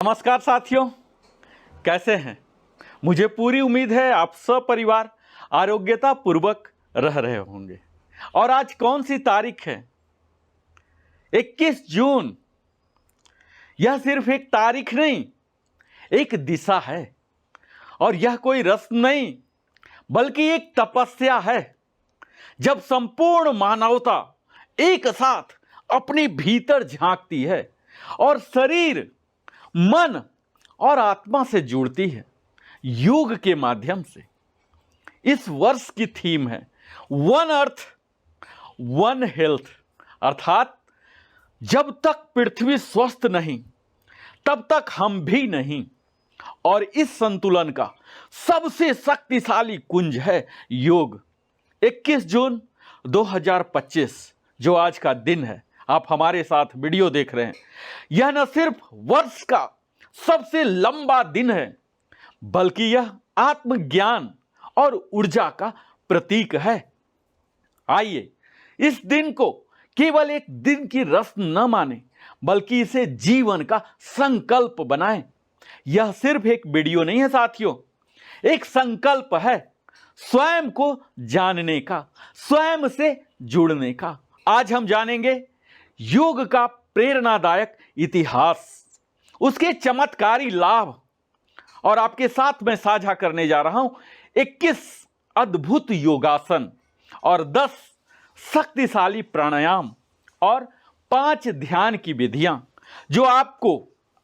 नमस्कार साथियों, कैसे हैं। मुझे पूरी उम्मीद है आप सब परिवार आरोग्यता पूर्वक रह रहे होंगे। और आज कौन सी तारीख है? 21 जून। यह सिर्फ एक तारीख नहीं, एक दिशा है। और यह कोई रस्म नहीं बल्कि एक तपस्या है, जब संपूर्ण मानवता एक साथ अपने भीतर झांकती है और शरीर, मन और आत्मा से जुड़ती है योग के माध्यम से। इस वर्ष की थीम है वन अर्थ वन हेल्थ, अर्थात जब तक पृथ्वी स्वस्थ नहीं तब तक हम भी नहीं। और इस संतुलन का सबसे शक्तिशाली कुंज है योग। 21 जून 2025 जो आज का दिन है, आप हमारे साथ वीडियो देख रहे हैं, यह न सिर्फ वर्ष का सबसे लंबा दिन है बल्कि यह आत्मज्ञान और ऊर्जा का प्रतीक है। आइए इस दिन को केवल एक दिन की रस्म न माने बल्कि इसे जीवन का संकल्प बनाएं। यह सिर्फ एक वीडियो नहीं है साथियों, एक संकल्प है स्वयं को जानने का, स्वयं से जुड़ने का। आज हम जानेंगे योग का प्रेरणादायक इतिहास, उसके चमत्कारी लाभ, और आपके साथ मैं साझा करने जा रहा हूं 21 अद्भुत योगासन और 10 शक्तिशाली प्राणायाम और 5 ध्यान की विधियां जो आपको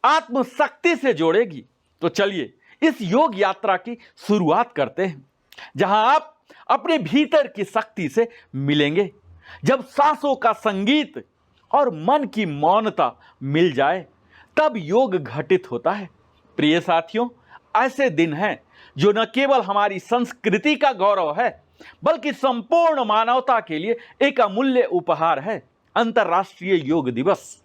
आत्मशक्ति से जोड़ेगी। तो चलिए इस योग यात्रा की शुरुआत करते हैं, जहां आप अपने भीतर की शक्ति से मिलेंगे। जब सांसों का संगीत और मन की मौनता मिल जाए तब योग घटित होता है। प्रिय साथियों, ऐसे दिन हैं जो न केवल हमारी संस्कृति का गौरव है बल्कि संपूर्ण मानवता के लिए एक अमूल्य उपहार है। अंतर्राष्ट्रीय योग दिवस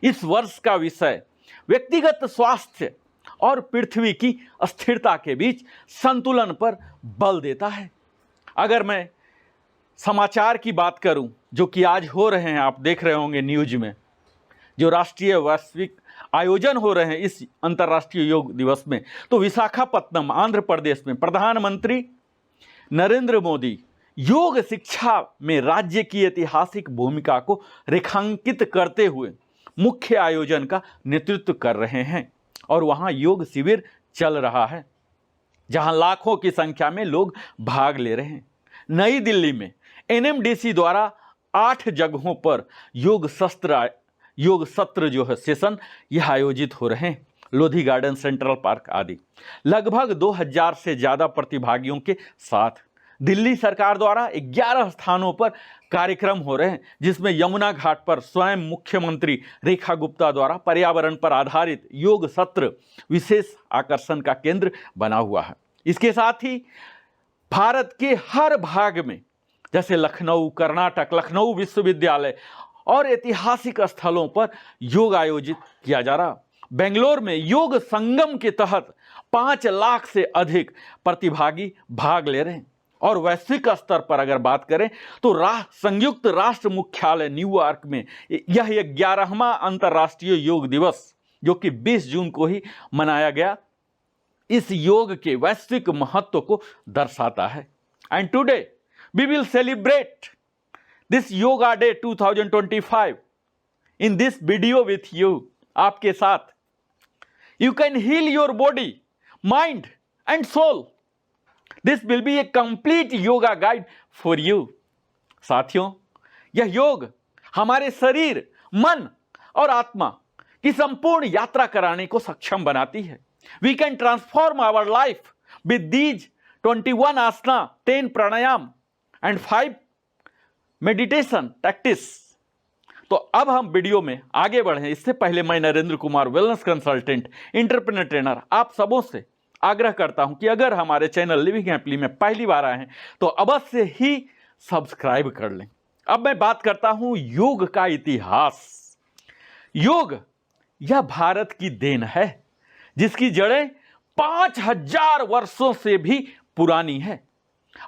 इस वर्ष का विषय व्यक्तिगत स्वास्थ्य और पृथ्वी की स्थिरता के बीच संतुलन पर बल देता है। अगर मैं समाचार की बात करूं जो कि आज हो रहे हैं, आप देख रहे होंगे न्यूज में, जो राष्ट्रीय वैश्विक आयोजन हो रहे हैं इस अंतर्राष्ट्रीय योग दिवस में, तो विशाखापत्तनम आंध्र प्रदेश में प्रधानमंत्री नरेंद्र मोदी योग शिक्षा में राज्य की ऐतिहासिक भूमिका को रेखांकित करते हुए मुख्य आयोजन का नेतृत्व कर रहे हैं। और वहां योग शिविर चल रहा है जहां लाखों की संख्या में लोग भाग ले रहे हैं। नई दिल्ली में एनएमडीसी द्वारा 8 जगहों पर योग सत्र जो है सेशन यह आयोजित हो रहे हैं। लोधी गार्डन, सेंट्रल पार्क आदि। लगभग 2000 से ज़्यादा प्रतिभागियों के साथ दिल्ली सरकार द्वारा 11 स्थानों पर कार्यक्रम हो रहे हैं, जिसमें यमुना घाट पर स्वयं मुख्यमंत्री रेखा गुप्ता द्वारा पर्यावरण पर आधारित योग सत्र विशेष आकर्षण का केंद्र बना हुआ है। इसके साथ ही भारत के हर भाग में, जैसे लखनऊ, कर्नाटक, लखनऊ विश्वविद्यालय और ऐतिहासिक स्थलों पर योग आयोजित किया जा रहा। बेंगलोर में योग संगम के तहत 5 लाख से अधिक प्रतिभागी भाग ले रहे हैं। और वैश्विक स्तर पर अगर बात करें तो संयुक्त राष्ट्र मुख्यालय न्यूयॉर्क में यह 11वां अंतर्राष्ट्रीय योग दिवस जो कि 20 जून को ही मनाया गया, इस योग के वैश्विक महत्व को दर्शाता है। And today we will celebrate this yoga day 2025 in this video with you. आपके साथ you can heal your body, mind and soul. This will be a complete yoga guide for you. साथियों, यह योग हमारे शरीर, मन और आत्मा की संपूर्ण यात्रा कराने को सक्षम बनाती है। We can transform our life with these 21 asana, 10 pranayama and 5 meditation practice. तो अब हम वीडियो में आगे बढ़ें, इससे पहले मैं Narendra Kumar, wellness consultant, entrepreneur trainer, आप सबों से आग्रह करता हूं कि अगर हमारे चैनल लिविंग हैप्पीली में पहली बार आए हैं तो अवश्य ही सब्सक्राइब कर लें। अब मैं बात करता हूं योग का इतिहास। योग यह भारत की देन है जिसकी जड़ें 5000 वर्षों से भी पुरानी है।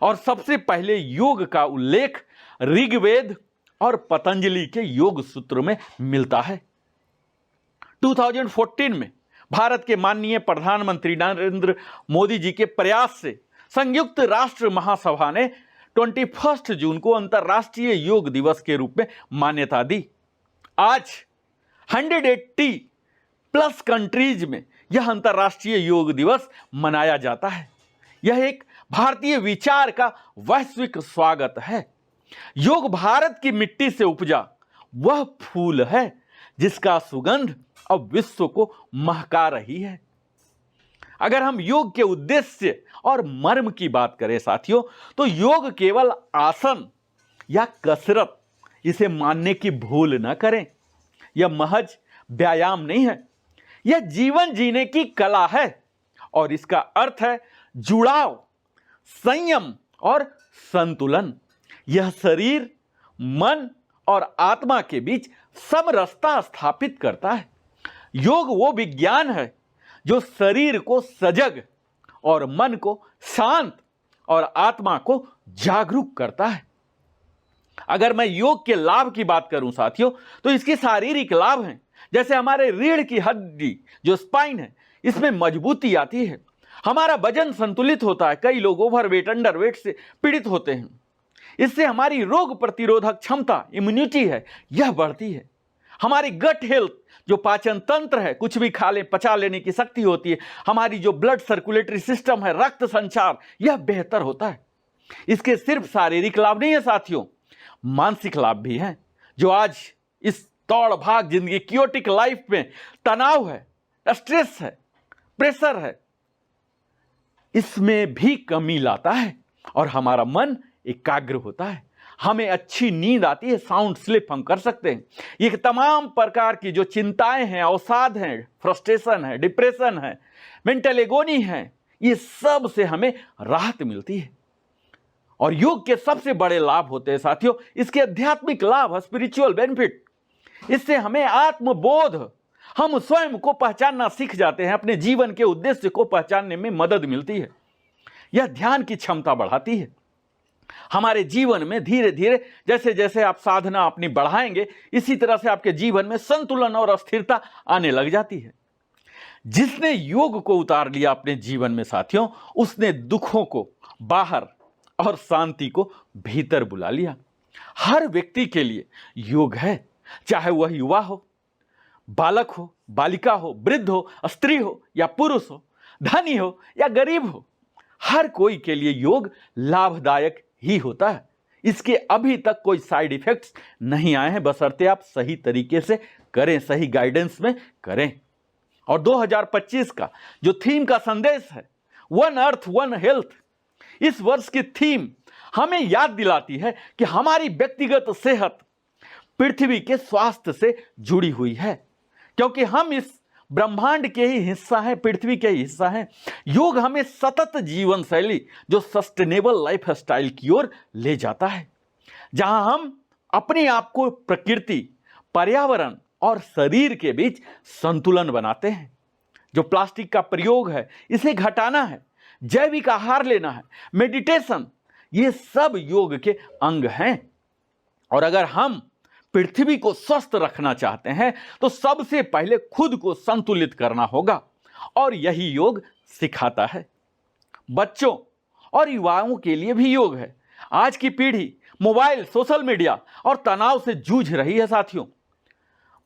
और सबसे पहले योग का उल्लेख ऋग्वेद और पतंजलि के योग सूत्र में मिलता है। 2014 में भारत के माननीय प्रधानमंत्री नरेंद्र मोदी जी के प्रयास से संयुक्त राष्ट्र महासभा ने 21 जून को अंतर्राष्ट्रीय योग दिवस के रूप में मान्यता दी। आज 180 प्लस कंट्रीज में यह अंतर्राष्ट्रीय योग दिवस मनाया जाता है। यह एक भारतीय विचार का वैश्विक स्वागत है। योग भारत की मिट्टी से उपजा वह फूल है जिसका सुगंध अब विश्व को महका रही है। अगर हम योग के उद्देश्य और मर्म की बात करें साथियों, तो योग केवल आसन या कसरत इसे मानने की भूल न करें। यह महज व्यायाम नहीं है, यह जीवन जीने की कला है और इसका अर्थ है जुड़ाव, संयम और संतुलन। यह शरीर, मन और आत्मा के बीच समरसता स्थापित करता है। योग वो विज्ञान है जो शरीर को सजग और मन को शांत और आत्मा को जागरूक करता है। अगर मैं योग के लाभ की बात करूं साथियों, तो इसके शारीरिक लाभ हैं। जैसे हमारे रीढ़ की हड्डी जो स्पाइन है, इसमें मजबूती आती है, हमारा वजन संतुलित होता है। कई लोग ओवरवेट, अंडरवेट से पीड़ित होते हैं। इससे हमारी रोग प्रतिरोधक क्षमता, इम्यूनिटी है, यह बढ़ती है। हमारी गट हेल्थ जो पाचन तंत्र है, कुछ भी खा ले पचा लेने की शक्ति होती है। हमारी जो ब्लड सर्कुलेटरी सिस्टम है, रक्त संचार, यह बेहतर होता है। इसके सिर्फ शारीरिक लाभ नहीं है साथियों, मानसिक लाभ भी हैं। जो आज इस दौड़ भाग जिंदगी, क्योटिक लाइफ में तनाव है, स्ट्रेस है, प्रेशर है, इसमें भी कमी लाता है और हमारा मन एकाग्र होता है। हमें अच्छी नींद आती है, साउंड स्लीप हम कर सकते हैं। ये तमाम प्रकार की जो चिंताएं हैं, अवसाद हैं, फ्रस्ट्रेशन है, डिप्रेशन है, मेंटल एगोनी है, ये सब से हमें राहत मिलती है। और योग के सबसे बड़े लाभ होते हैं साथियों इसके आध्यात्मिक लाभ, स्पिरिचुअल बेनिफिट। इससे हमें आत्मबोध, हम स्वयं को पहचानना सीख जाते हैं, अपने जीवन के उद्देश्य को पहचानने में मदद मिलती है। यह ध्यान की क्षमता बढ़ाती है। हमारे जीवन में धीरे धीरे जैसे जैसे आप साधना अपनी बढ़ाएंगे, इसी तरह से आपके जीवन में संतुलन और स्थिरता आने लग जाती है। जिसने योग को उतार लिया अपने जीवन में साथियों, उसने दुखों को बाहर और शांति को भीतर बुला लिया। हर व्यक्ति के लिए योग है, चाहे वह युवा हो, बालक हो, बालिका हो, वृद्ध हो, स्त्री हो या पुरुष हो, धनी हो या गरीब हो, हर कोई के लिए योग लाभदायक ही होता है। इसके अभी तक कोई साइड इफेक्ट्स नहीं आए हैं, बशर्ते आप सही तरीके से करें, सही गाइडेंस में करें। और 2025 का जो थीम का संदेश है, वन अर्थ वन हेल्थ, इस वर्ष की थीम हमें याद दिलाती है कि हमारी व्यक्तिगत सेहत पृथ्वी के स्वास्थ्य से जुड़ी हुई है, क्योंकि हम इस ब्रह्मांड के ही हिस्सा है, पृथ्वी के ही हिस्सा है। योग हमें सतत जीवन शैली जो सस्टेनेबल लाइफ स्टाइल की ओर ले जाता है, जहां हम अपने आप को प्रकृति, पर्यावरण और शरीर के बीच संतुलन बनाते हैं। जो प्लास्टिक का प्रयोग है, इसे घटाना है, जैविक आहार लेना है, मेडिटेशन, ये सब योग के अंग हैं। और अगर हम पृथ्वी को स्वस्थ रखना चाहते हैं तो सबसे पहले खुद को संतुलित करना होगा, और यही योग सिखाता है। बच्चों और युवाओं के लिए भी योग है। आज की पीढ़ी मोबाइल, सोशल मीडिया और तनाव से जूझ रही है साथियों।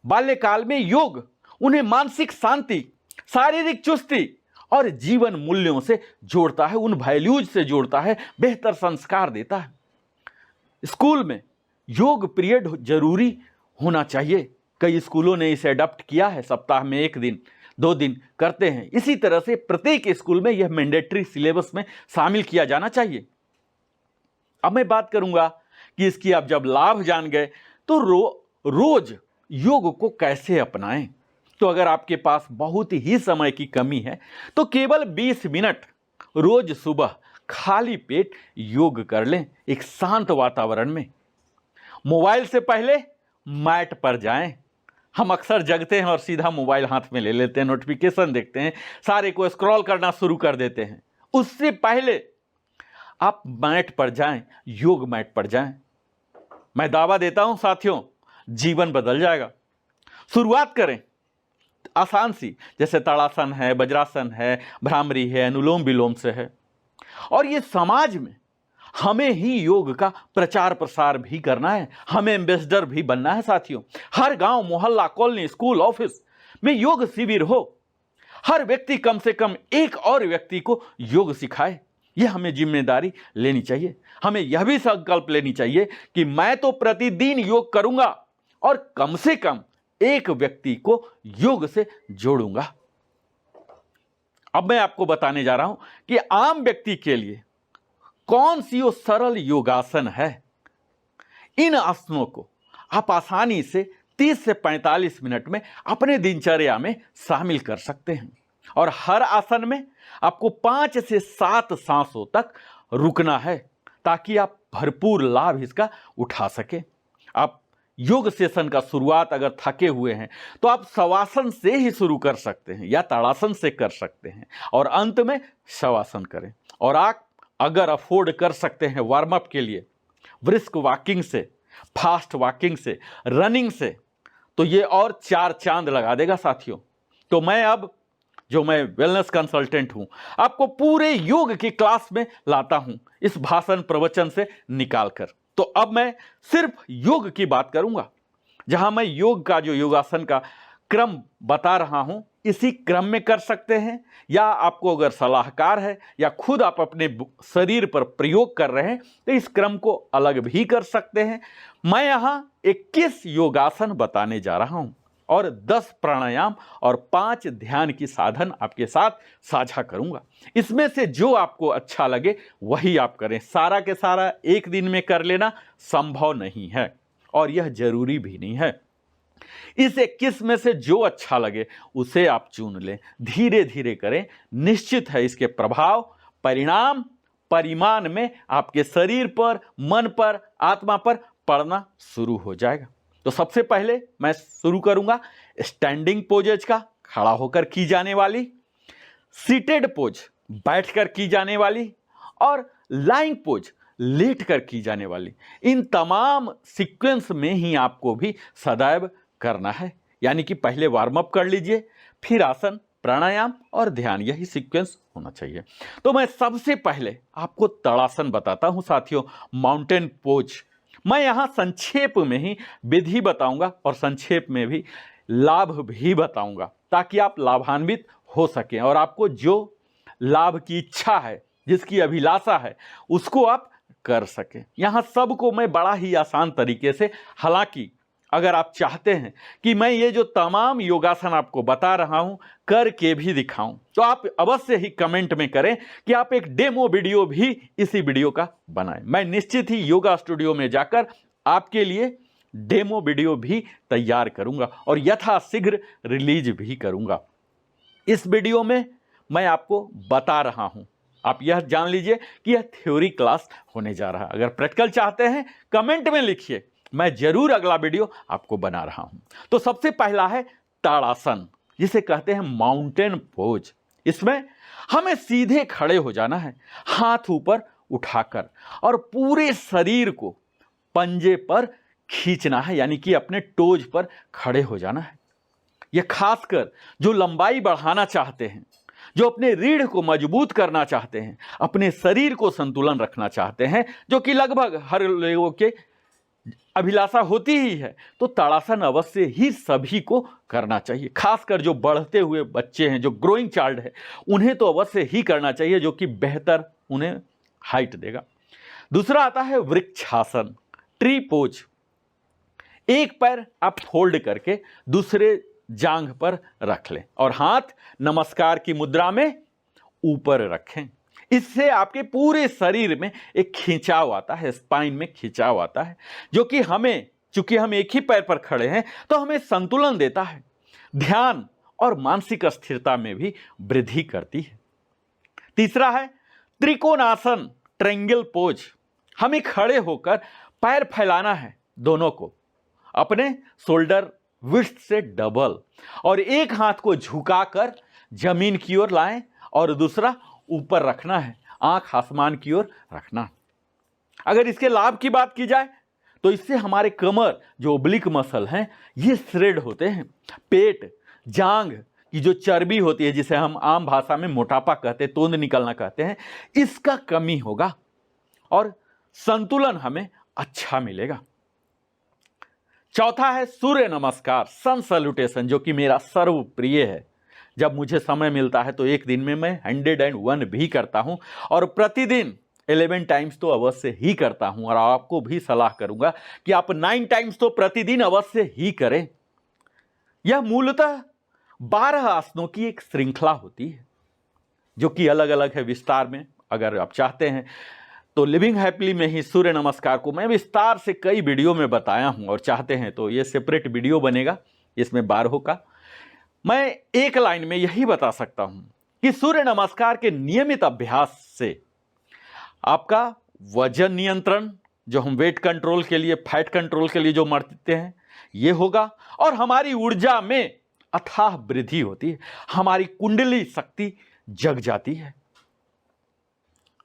बाल्यकाल में योग उन्हें मानसिक शांति, शारीरिक चुस्ती और जीवन मूल्यों से जोड़ता है, उन वैल्यूज से जोड़ता है, बेहतर संस्कार देता है। स्कूल में योग पीरियड जरूरी होना चाहिए। कई स्कूलों ने इसे अडॉप्ट किया है, सप्ताह में 1 दिन 2 दिन करते हैं। इसी तरह से प्रत्येक स्कूल में यह मैंडेटरी सिलेबस में शामिल किया जाना चाहिए। अब मैं बात करूंगा कि इसकी आप जब लाभ जान गए तो रोज योग को कैसे अपनाएं। तो अगर आपके पास बहुत ही समय की कमी है तो केवल 20 मिनट रोज सुबह खाली पेट योग कर लें, एक शांत वातावरण में। मोबाइल से पहले मैट पर जाएं। हम अक्सर जगते हैं और सीधा मोबाइल हाथ में ले लेते हैं, नोटिफिकेशन देखते हैं, सारे को स्क्रॉल करना शुरू कर देते हैं। उससे पहले आप मैट पर जाएं, योग मैट पर जाएं। मैं दावा देता हूं साथियों, जीवन बदल जाएगा। शुरुआत करें, आसान सी, जैसे ताड़ासन है, वज्रासन है, भ्रामरी है, अनुलोम विलोम से है। और ये समाज में हमें ही योग का प्रचार प्रसार भी करना है, हमें एम्बेसडर भी बनना है साथियों। हर गांव, मोहल्ला, कॉलोनी, स्कूल, ऑफिस में योग शिविर हो, हर व्यक्ति कम से कम एक और व्यक्ति को योग सिखाए। यह हमें जिम्मेदारी लेनी चाहिए। हमें यह भी संकल्प लेनी चाहिए कि मैं तो प्रतिदिन योग करूंगा और कम से कम एक व्यक्ति को योग से जोड़ूंगा। अब मैं आपको बताने जा रहा हूं कि आम व्यक्ति के लिए कौन सी वो सरल योगासन है। इन आसनों को आप आसानी से 30 से 45 मिनट में अपने दिनचर्या में शामिल कर सकते हैं। और हर आसन में आपको 5 से 7 सांसों तक रुकना है, ताकि आप भरपूर लाभ इसका उठा सके। आप योग सेशन का शुरुआत अगर थके हुए हैं तो आप शवासन से ही शुरू कर सकते हैं या ताड़ासन से कर सकते हैं और अंत में शवासन करें। और आप अगर अफोर्ड कर सकते हैं वार्म अप के लिए ब्रिस्क वॉकिंग से, फास्ट वॉकिंग से, रनिंग से, तो ये और 4 चांद लगा देगा साथियों। तो मैं वेलनेस कंसल्टेंट हूं, आपको पूरे योग की क्लास में लाता हूं इस भाषण प्रवचन से निकालकर। तो अब मैं सिर्फ योग की बात करूंगा, जहां मैं योग का जो योगासन का क्रम बता रहा हूं इसी क्रम में कर सकते हैं, या आपको अगर सलाहकार है या खुद आप अपने शरीर पर प्रयोग कर रहे हैं तो इस क्रम को अलग भी कर सकते हैं। मैं यहां 21 योगासन बताने जा रहा हूं और 10 प्राणायाम और 5 ध्यान की साधन आपके साथ साझा करूंगा। इसमें से जो आपको अच्छा लगे वही आप करें। सारा के सारा एक दिन में कर लेना संभव नहीं है और यह जरूरी भी नहीं है। इस 21 में से जो अच्छा लगे उसे आप चुन लें, धीरे धीरे करें। निश्चित है इसके प्रभाव, परिणाम, परिमाण में आपके शरीर पर, मन पर, आत्मा पर पड़ना शुरू हो जाएगा। तो सबसे पहले मैं शुरू करूंगा स्टैंडिंग पोजेज का, खड़ा होकर की जाने वाली, सीटेड पोज बैठकर की जाने वाली, और लाइंग पोज लेट कर की जाने वाली। इन तमाम सीक्वेंस में ही आपको भी सदैव करना है, यानी कि पहले वार्म अप कर लीजिए, फिर आसन, प्राणायाम और ध्यान, यही सीक्वेंस होना चाहिए। तो मैं सबसे पहले आपको ताड़ासन बताता हूं साथियों, माउंटेन पोज। मैं यहां संक्षेप में ही विधि बताऊंगा और संक्षेप में भी लाभ भी बताऊंगा, ताकि आप लाभान्वित हो सकें और आपको जो लाभ की इच्छा है, जिसकी अभिलाषा है, उसको आप कर सकें। यहां सबको मैं बड़ा ही आसान तरीके से, हालांकि अगर आप चाहते हैं कि मैं ये जो तमाम योगासन आपको बता रहा हूं करके भी दिखाऊं, तो आप अवश्य ही कमेंट में करें कि आप एक डेमो वीडियो भी इसी वीडियो का बनाएं। मैं निश्चित ही योगा स्टूडियो में जाकर आपके लिए डेमो वीडियो भी तैयार करूंगा और यथाशीघ्र रिलीज भी करूंगा। इस वीडियो में मैं आपको बता रहा हूं, आप यह जान लीजिए कि यह थ्योरी क्लास होने जा रहा है। अगर प्रैक्टिकल चाहते हैं कमेंट में लिखिए, मैं जरूर अगला वीडियो आपको बना रहा हूं। तो सबसे पहला है ताड़ासन, जिसे कहते हैं माउंटेन पोज। इसमें हमें सीधे खड़े हो जाना है, हाथ ऊपर उठाकर, और पूरे शरीर को पंजे पर खींचना है, यानी कि अपने टोज पर खड़े हो जाना है। यह खासकर जो लंबाई बढ़ाना चाहते हैं, जो अपने रीढ़ को मजबूत करना चाहते हैं, अपने शरीर को संतुलन रखना चाहते हैं, जो कि लगभग हर लोगों के अभिलाषा होती ही है, तो ताड़ासन अवश्य ही सभी को करना चाहिए। खासकर जो बढ़ते हुए बच्चे हैं, जो ग्रोइंग चाइल्ड है, उन्हें तो अवश्य ही करना चाहिए, जो कि बेहतर उन्हें हाइट देगा। दूसरा आता है वृक्षासन, ट्री पोज। एक पैर आप फोल्ड करके दूसरे जांघ पर रख लें और हाथ नमस्कार की मुद्रा में ऊपर रखें। इससे आपके पूरे शरीर में एक खिंचाव आता है, स्पाइन में खिंचाव आता है, जो कि हमें, चूंकि हम एक ही पैर पर खड़े हैं, तो हमें संतुलन देता है, ध्यान और मानसिक स्थिरता में भी वृद्धि करती है। तीसरा है त्रिकोणासन, ट्रायंगल पोज। हमें खड़े होकर पैर फैलाना है, दोनों को अपने शोल्डर विड्थ से डबल, और एक हाथ को झुकाकर जमीन की ओर लाएं और दूसरा ऊपर रखना है, आंख आसमान की ओर रखना। अगर इसके लाभ की बात की जाए तो इससे हमारे कमर, जो ओब्लिक मसल हैं, ये श्रेड होते हैं। पेट, जांघ की जो चर्बी होती है, जिसे हम आम भाषा में मोटापा कहते हैं, तोंद निकलना कहते हैं, इसका कमी होगा और संतुलन हमें अच्छा मिलेगा। चौथा है सूर्य नमस्कार, सन सैल्यूटेशन, जो कि मेरा सर्वप्रिय है। जब मुझे समय मिलता है तो एक दिन में मैं 101 भी करता हूं और प्रतिदिन 11 टाइम्स तो अवश्य ही करता हूं। और आपको भी सलाह करूंगा कि आप 9 टाइम्स तो प्रतिदिन अवश्य ही करें। यह मूलतः 12 आसनों की एक श्रृंखला होती है, जो कि अलग अलग है विस्तार में। अगर आप चाहते हैं तो लिविंग हैप्पीली में ही सूर्य नमस्कार को मैं विस्तार से कई वीडियो में बताया हूं, और चाहते हैं तो ये सेपरेट वीडियो बनेगा इसमें 12 का। मैं एक लाइन में यही बता सकता हूं कि सूर्य नमस्कार के नियमित अभ्यास से आपका वजन नियंत्रण, जो हम वेट कंट्रोल के लिए, फैट कंट्रोल के लिए जो मरते हैं, ये होगा, और हमारी ऊर्जा में अथाह वृद्धि होती है, हमारी कुंडली शक्ति जग जाती है।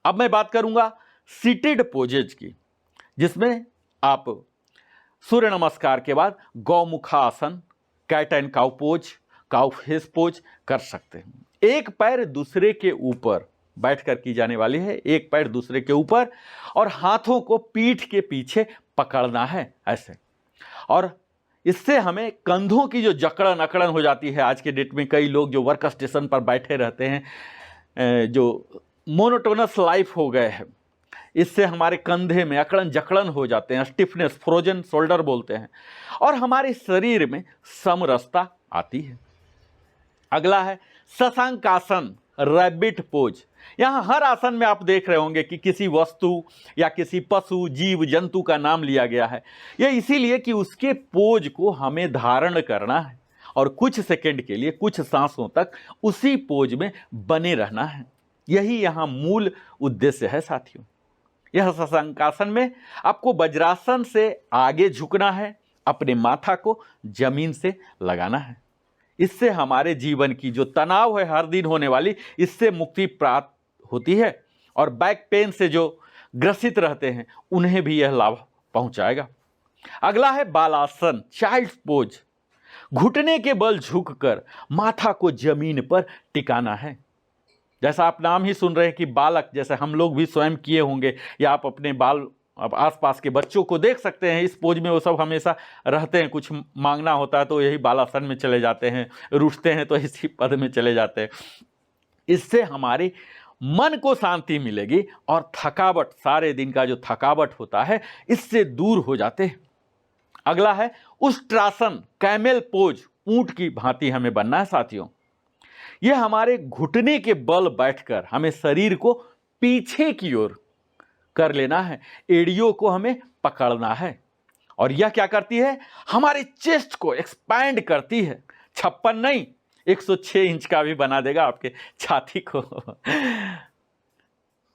अब मैं बात करूंगा सीटेड पोजेज की, जिसमें आप सूर्य नमस्कार के बाद गौमुखासन, cat and cow pose, cow face pose कर सकते हैं। एक पैर दूसरे के ऊपर बैठकर की जाने वाली है, एक पैर दूसरे के ऊपर, और हाथों को पीठ के पीछे पकड़ना है ऐसे। और इससे हमें कंधों की जो जकड़न अकड़न हो जाती है, आज के डेट में कई लोग जो वर्क स्टेशन पर बैठे रहते हैं, जो मोनोटोनस लाइफ हो गए हैं, इससे हमारे कंधे में अकड़न जकड़न हो जाते हैं, स्टिफनेस, फ्रोजन शोल्डर बोलते हैं, और हमारे शरीर में समरसता आती है। अगला है शशांकासन, रैबिट पोज। यहाँ हर आसन में आप देख रहे होंगे कि किसी वस्तु या किसी पशु, जीव, जंतु का नाम लिया गया है। यह इसीलिए कि उसके पोज को हमें धारण करना है और कुछ सेकंड के लिए, कुछ सांसों तक उसी पोज में बने रहना है। यही यहाँ मूल उद्देश्य है साथियों। यह शशांकासन में आपको वज्रासन से आगे झुकना है, अपने माथा को जमीन से लगाना है। इससे हमारे जीवन की जो तनाव है हर दिन होने वाली, इससे मुक्ति प्राप्त होती है, और बैक पेन से जो ग्रसित रहते हैं उन्हें भी यह लाभ पहुंचाएगा। अगला है बालासन, चाइल्ड पोज। घुटने के बल झुककर माथा को जमीन पर टिकाना है। जैसा आप नाम ही सुन रहे हैं कि बालक, जैसे हम लोग भी स्वयं किए होंगे, या आप अपने अब आसपास के बच्चों को देख सकते हैं, इस पोज में वो सब हमेशा रहते हैं। कुछ मांगना होता है तो यही बालासन में चले जाते हैं, रूठते हैं तो इसी पद में चले जाते हैं। इससे हमारे मन को शांति मिलेगी और थकावट, सारे दिन का जो थकावट होता है, इससे दूर हो जाते हैं। अगला है उष्ट्रासन, कैमेल पोज। ऊंट की भांति हमें बनना है साथियों। यह हमारे घुटने के बल बैठकर हमें शरीर को पीछे की ओर कर लेना है, एड़ियों को हमें पकड़ना है, और यह क्या करती है, हमारे चेस्ट को एक्सपैंड करती है। 56 नहीं, 106 इंच का भी बना देगा आपके छाती को।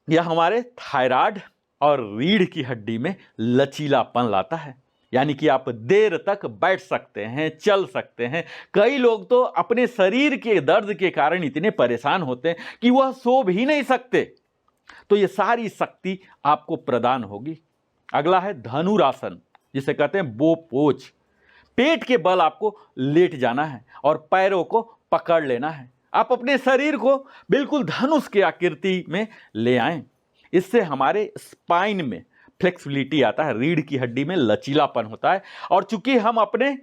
यह हमारे थायराइड और रीढ़ की हड्डी में लचीलापन लाता है, यानी कि आप देर तक बैठ सकते हैं, चल सकते हैं। कई लोग तो अपने शरीर के दर्द के कारण इतने परेशान होते हैं कि वह सो भी नहीं सकते, तो ये सारी शक्ति आपको प्रदान होगी। अगला है धनुरासन, जिसे कहते हैं बो पोज। पेट के बल आपको लेट जाना है और पैरों को पकड़ लेना है। आप अपने शरीर को बिल्कुल धनुष की आकृति में ले आएं। इससे हमारे स्पाइन में फ्लेक्सिबिलिटी आता है, रीढ़ की हड्डी में लचीलापन होता है, और चूंकि हम अपने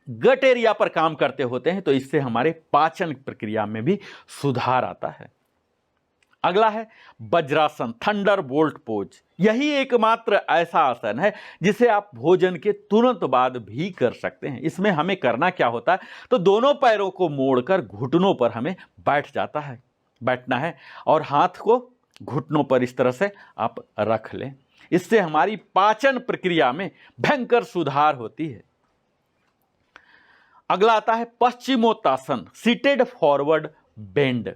गट एरिया पर काम करते होते हैं, तो इससे हमारे पाचन प्रक्रिया में भी सुधार आता है। अगला है वज्रासन, थंडर बोल्ट पोज। यही एकमात्र ऐसा आसन है जिसे आप भोजन के तुरंत बाद भी कर सकते हैं। इसमें हमें करना क्या होता है, तो दोनों पैरों को मोड़कर घुटनों पर हमें बैठना है, और हाथ को घुटनों पर इस तरह से आप रख लें। इससे हमारी पाचन प्रक्रिया में भयंकर सुधार होती है। अगला आता है पश्चिमोत्तासन, सीटेड फॉरवर्ड बेंड।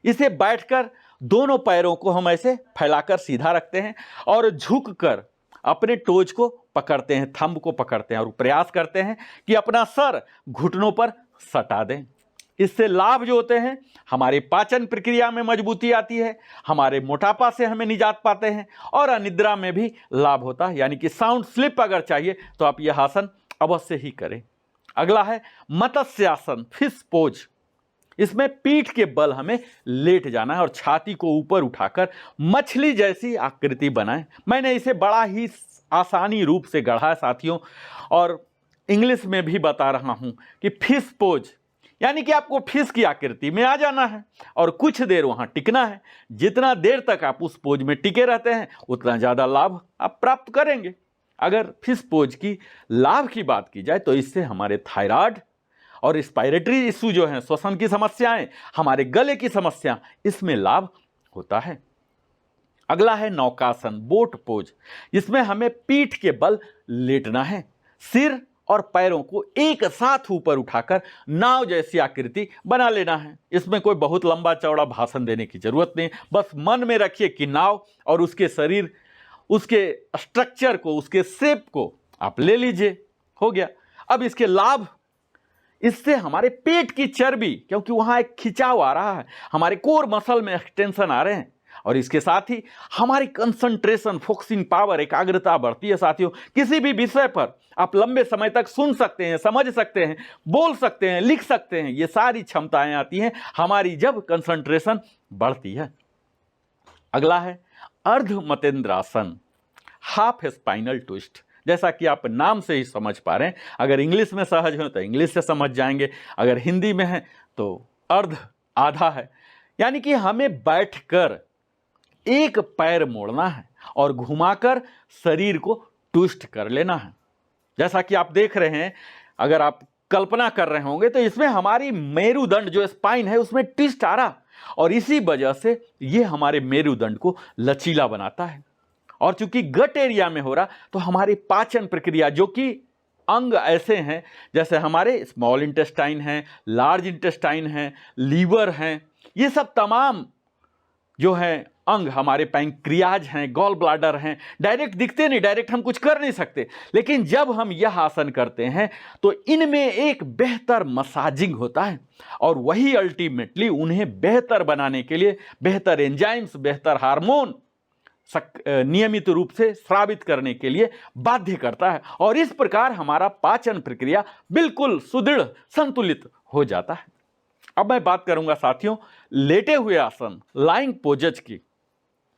इसे बैठकर दोनों पैरों को हम ऐसे फैलाकर सीधा रखते हैं और झुककर अपने टोज को पकड़ते हैं, थंब को पकड़ते हैं, और प्रयास करते हैं कि अपना सर घुटनों पर सटा दें। इससे लाभ जो होते हैं, हमारे पाचन प्रक्रिया में मजबूती आती है, हमारे मोटापा से हमें निजात पाते हैं, और अनिद्रा में भी लाभ होता है। यानी कि साउंड स्लिप अगर चाहिए तो आप यह आसन अवश्य ही करें। अगला है मत्स्यासन, फिश पोज। इसमें पीठ के बल हमें लेट जाना है और छाती को ऊपर उठाकर मछली जैसी आकृति बनाएं। मैंने इसे बड़ा ही आसानी रूप से गढ़ा है साथियों, और इंग्लिश में भी बता रहा हूं कि फिश पोज, यानी कि आपको फिश की आकृति में आ जाना है और कुछ देर वहां टिकना है। जितना देर तक आप उस पोज में टिके रहते हैं उतना ज़्यादा लाभ आप प्राप्त करेंगे। अगर फिश पोज की लाभ की बात की जाए तो इससे हमारे थायराइड और रिस्पायरेटरी इश्यू जो हैं, श्वसन की समस्याएं, हमारे गले की समस्या, इसमें लाभ होता है। अगला है नौकासन, बोट पोज। इसमें हमें पीठ के बल लेटना है, सिर और पैरों को एक साथ ऊपर उठाकर नाव जैसी आकृति बना लेना है। इसमें कोई बहुत लंबा चौड़ा भाषण देने की जरूरत नहीं, बस मन में रखिए कि नाव और उसके शरीर, उसके स्ट्रक्चर को, उसके शेप को आप ले लीजिए, हो गया। अब इसके लाभ, इससे हमारे पेट की चर्बी, क्योंकि वहां एक खिंचाव आ रहा है, हमारे कोर मसल में एक्सटेंशन आ रहे हैं, और इसके साथ ही हमारी कंसंट्रेशन, फोकसिंग पावर, एकाग्रता बढ़ती है साथियों। किसी भी विषय पर आप लंबे समय तक सुन सकते हैं, समझ सकते हैं, बोल सकते हैं, लिख सकते हैं। ये सारी क्षमताएं आती हैं हमारी जब कंसंट्रेशन बढ़ती है। अगला है अर्ध मतेंद्रासन, हाफ स्पाइनल ट्विस्ट। जैसा कि आप नाम से ही समझ पा रहे हैं, अगर इंग्लिश में सहज हो तो इंग्लिश से समझ जाएंगे, अगर हिंदी में है तो अर्ध, आधा है, यानी कि हमें बैठकर एक पैर मोड़ना है और घुमाकर शरीर को ट्विस्ट कर लेना है। जैसा कि आप देख रहे हैं, अगर आप कल्पना कर रहे होंगे तो इसमें हमारी मेरुदंड जो स्पाइन है उसमें ट्विस्ट आ रहा, और इसी वजह से ये हमारे मेरुदंड को लचीला बनाता है। और चूंकि गट एरिया में हो रहा तो हमारी पाचन प्रक्रिया, जो कि अंग ऐसे हैं जैसे हमारे स्मॉल इंटेस्टाइन हैं, लार्ज इंटेस्टाइन हैं, लीवर हैं, ये सब तमाम जो हैं अंग, हमारे पैंक्रियाज हैं, गॉल ब्लाडर हैं, डायरेक्ट दिखते नहीं, डायरेक्ट हम कुछ कर नहीं सकते, लेकिन जब हम यह आसन करते हैं तो इनमें एक बेहतर मसाजिंग होता है, और वही अल्टीमेटली उन्हें बेहतर बनाने के लिए बेहतर एंजाइम्स, बेहतर हार्मोन नियमित रूप से स्रावित करने के लिए बाध्य करता है, और इस प्रकार हमारा पाचन प्रक्रिया बिल्कुल सुदृढ़, संतुलित हो जाता है। अब मैं बात करूंगा साथियों लेटे हुए आसन, लाइंग पोजेज की।